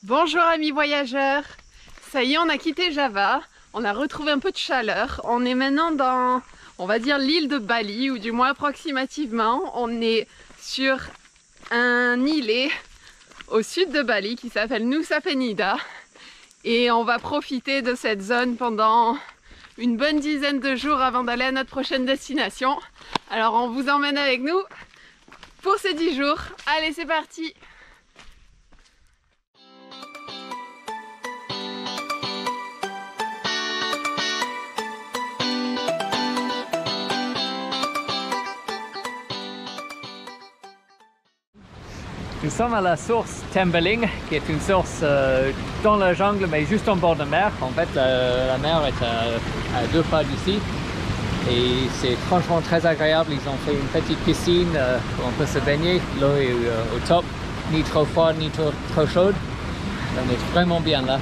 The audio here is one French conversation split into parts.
Bonjour amis voyageurs, ça y est, on a quitté Java, on a retrouvé un peu de chaleur, on est maintenant dans, on va dire, l'île de Bali, ou du moins approximativement. On est sur un îlet au sud de Bali qui s'appelle Nusa Penida et on va profiter de cette zone pendant une bonne dizaine de jours avant d'aller à notre prochaine destination. Alors on vous emmène avec nous pour ces 10 jours, allez c'est parti! Nous sommes à la source Tembeling, qui est une source dans la jungle, mais juste en bord de mer. En fait, la mer est à 2 pas d'ici. Et c'est franchement très agréable. Ils ont fait une petite piscine où on peut se baigner. L'eau est au top, ni trop froide, ni trop chaude. On est vraiment bien là.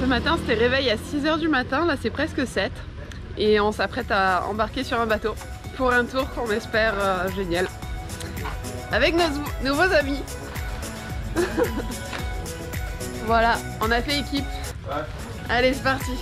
Ce matin c'était réveil à 6 h du matin, là c'est presque 7 et on s'apprête à embarquer sur un bateau pour un tour qu'on espère génial avec nos nouveaux amis. Voilà, on a fait équipe. Ouais. Allez c'est parti.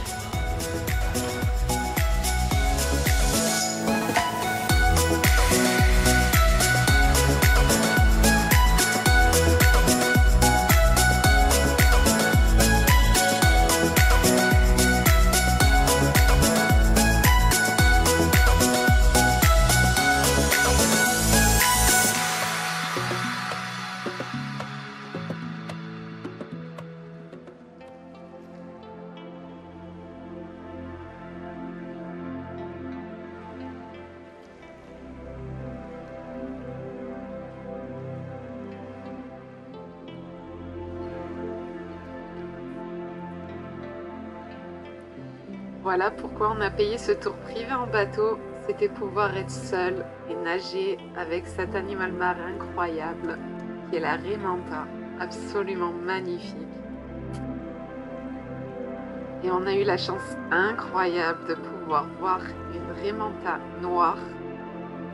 Voilà pourquoi on a payé ce tour privé en bateau, c'était pouvoir être seul et nager avec cet animal marin incroyable qui est la raie manta, absolument magnifique. Et on a eu la chance incroyable de pouvoir voir une raie manta noire.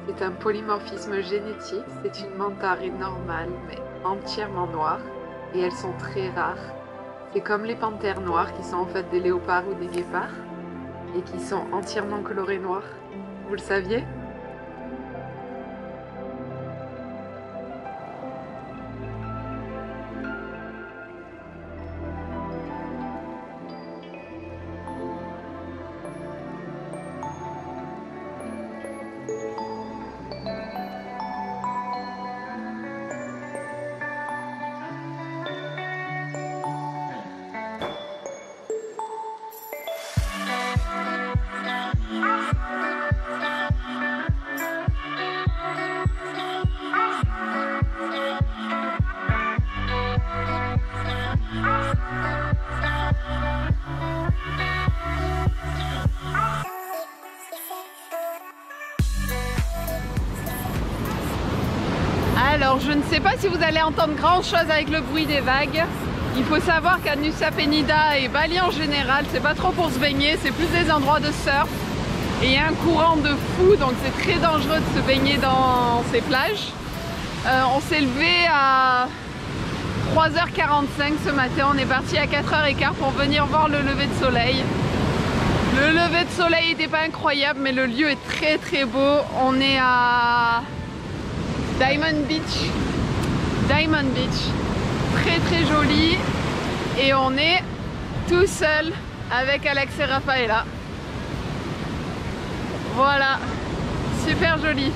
C'est un polymorphisme génétique, c'est une manta raie normale mais entièrement noire et elles sont très rares. C'est comme les panthères noires qui sont en fait des léopards ou des guépards et qui sont entièrement colorés noirs. Vous le saviez ? Alors je ne sais pas si vous allez entendre grand chose avec le bruit des vagues. Il faut savoir qu'à Nusa Penida et Bali en général, c'est pas trop pour se baigner, c'est plus des endroits de surf. Et il y a un courant de fou, donc c'est très dangereux de se baigner dans ces plages. On s'est levé à 3 h 45 ce matin, on est parti à 4 h 15 pour venir voir le lever de soleil. Le lever de soleil n'était pas incroyable, mais le lieu est très très beau. On est à Diamond Beach, très très joli et on est tout seul avec Alex et Rafaela. Voilà, super joli.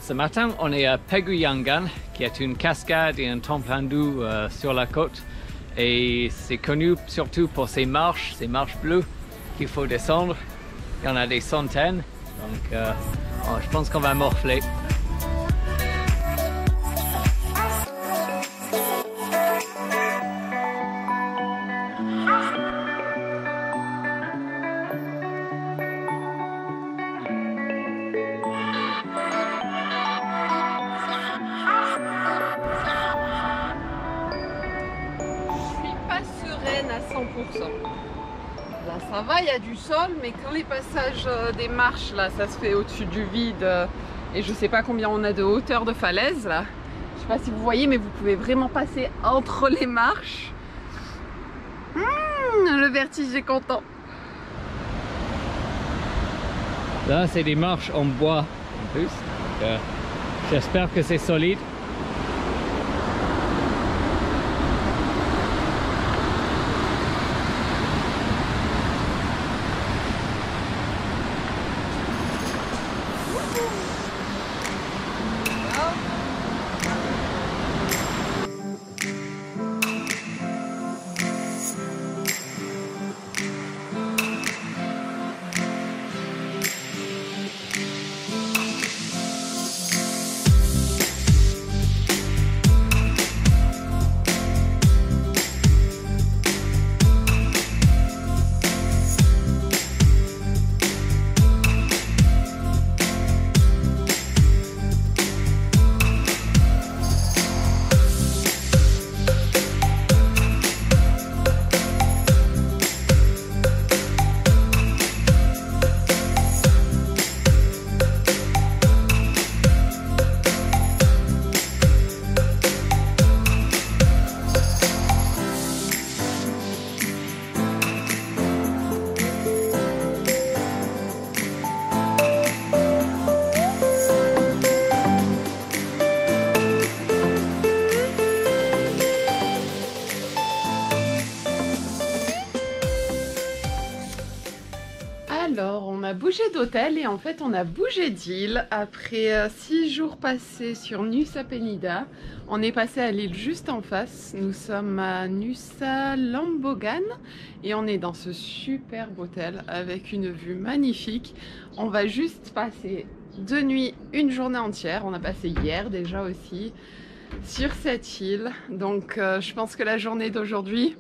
Ce matin, on est à Peguyangan, qui est une cascade et un tremplin doux sur la côte. Et c'est connu surtout pour ces marches bleues qu'il faut descendre. Il y en a des centaines, donc je pense qu'on va morfler. À 100%. Là ça va, il y a du sol, mais quand les passages des marches là, ça se fait au-dessus du vide et je sais pas combien on a de hauteur de falaise là. Je sais pas si vous voyez, mais vous pouvez vraiment passer entre les marches. Le vertige est content. Là c'est des marches en bois en plus. J'espère que c'est solide. Alors, on a bougé d'hôtel et en fait on a bougé d'île. Après 6 jours passés sur Nusa Penida, on est passé à l'île juste en face. Nous sommes à Nusa Lembongan et on est dans ce superbe hôtel avec une vue magnifique. On va juste passer 2 nuits, une journée entière. On a passé hier déjà aussi sur cette île. Donc je pense que la journée d'aujourd'hui,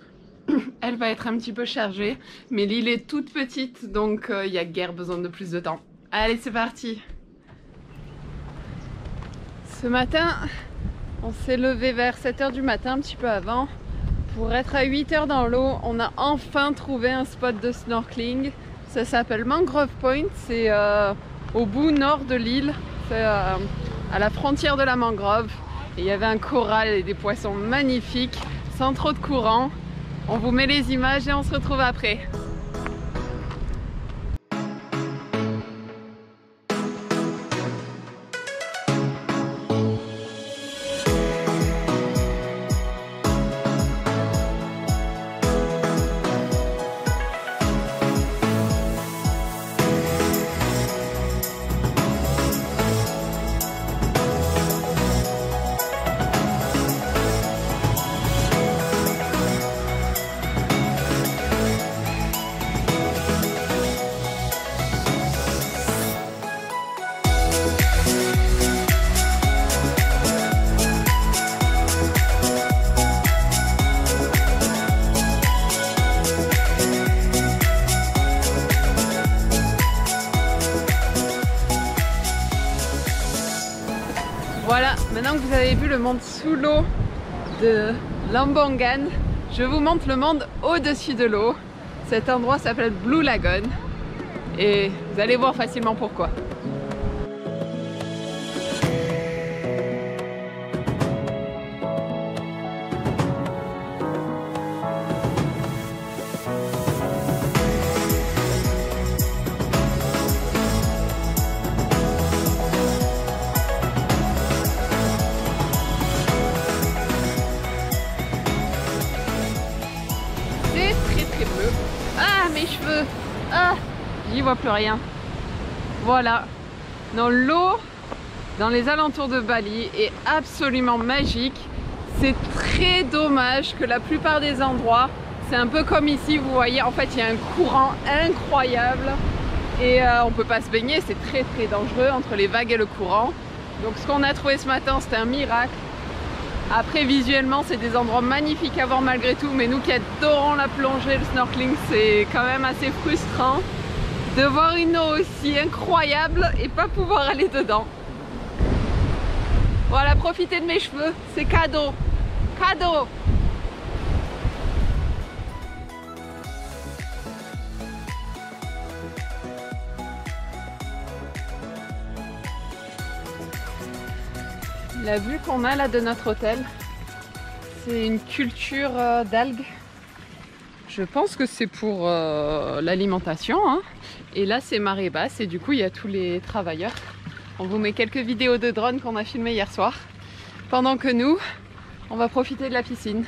elle va être un petit peu chargée, mais l'île est toute petite, donc il n'y a guère besoin de plus de temps. Allez, c'est parti! Ce matin, on s'est levé vers 7 h du matin, un petit peu avant, pour être à 8 h dans l'eau. On a enfin trouvé un spot de snorkeling. Ça s'appelle Mangrove Point, c'est au bout nord de l'île, c'est à la frontière de la mangrove. Et il y avait un coral et des poissons magnifiques, sans trop de courant. On vous met les images et on se retrouve après. Voilà, maintenant que vous avez vu le monde sous l'eau de Lembongan, je vous montre le monde au-dessus de l'eau. Cet endroit s'appelle Blue Lagoon et vous allez voir facilement pourquoi. Bleu. Ah, mes cheveux! Ah, j'y vois plus rien. Voilà. Dans l'eau dans les alentours de Bali est absolument magique. C'est très dommage que la plupart des endroits, c'est un peu comme ici, vous voyez, en fait il y a un courant incroyable et on peut pas se baigner, c'est très dangereux entre les vagues et le courant. Donc ce qu'on a trouvé ce matin, c'était un miracle. Après visuellement c'est des endroits magnifiques à voir malgré tout, mais nous qui adorons la plongée, le snorkeling, c'est quand même assez frustrant de voir une eau aussi incroyable et pas pouvoir aller dedans. Voilà, profitez de mes cheveux, c'est cadeau, cadeau. La vue qu'on a là de notre hôtel, c'est une culture d'algues. Je pense que c'est pour l'alimentation, hein. Et là c'est marée basse et du coup il y a tous les travailleurs. On vous met quelques vidéos de drone qu'on a filmées hier soir. Pendant que nous, on va profiter de la piscine.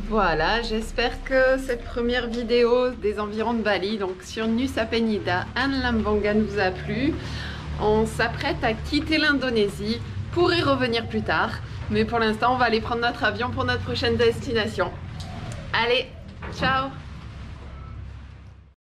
Voilà, j'espère que cette première vidéo des environs de Bali, donc sur Nusa Penida, Lambongan, vous a plu. On s'apprête à quitter l'Indonésie pour y revenir plus tard. Mais pour l'instant, on va aller prendre notre avion pour notre prochaine destination. Allez, ciao!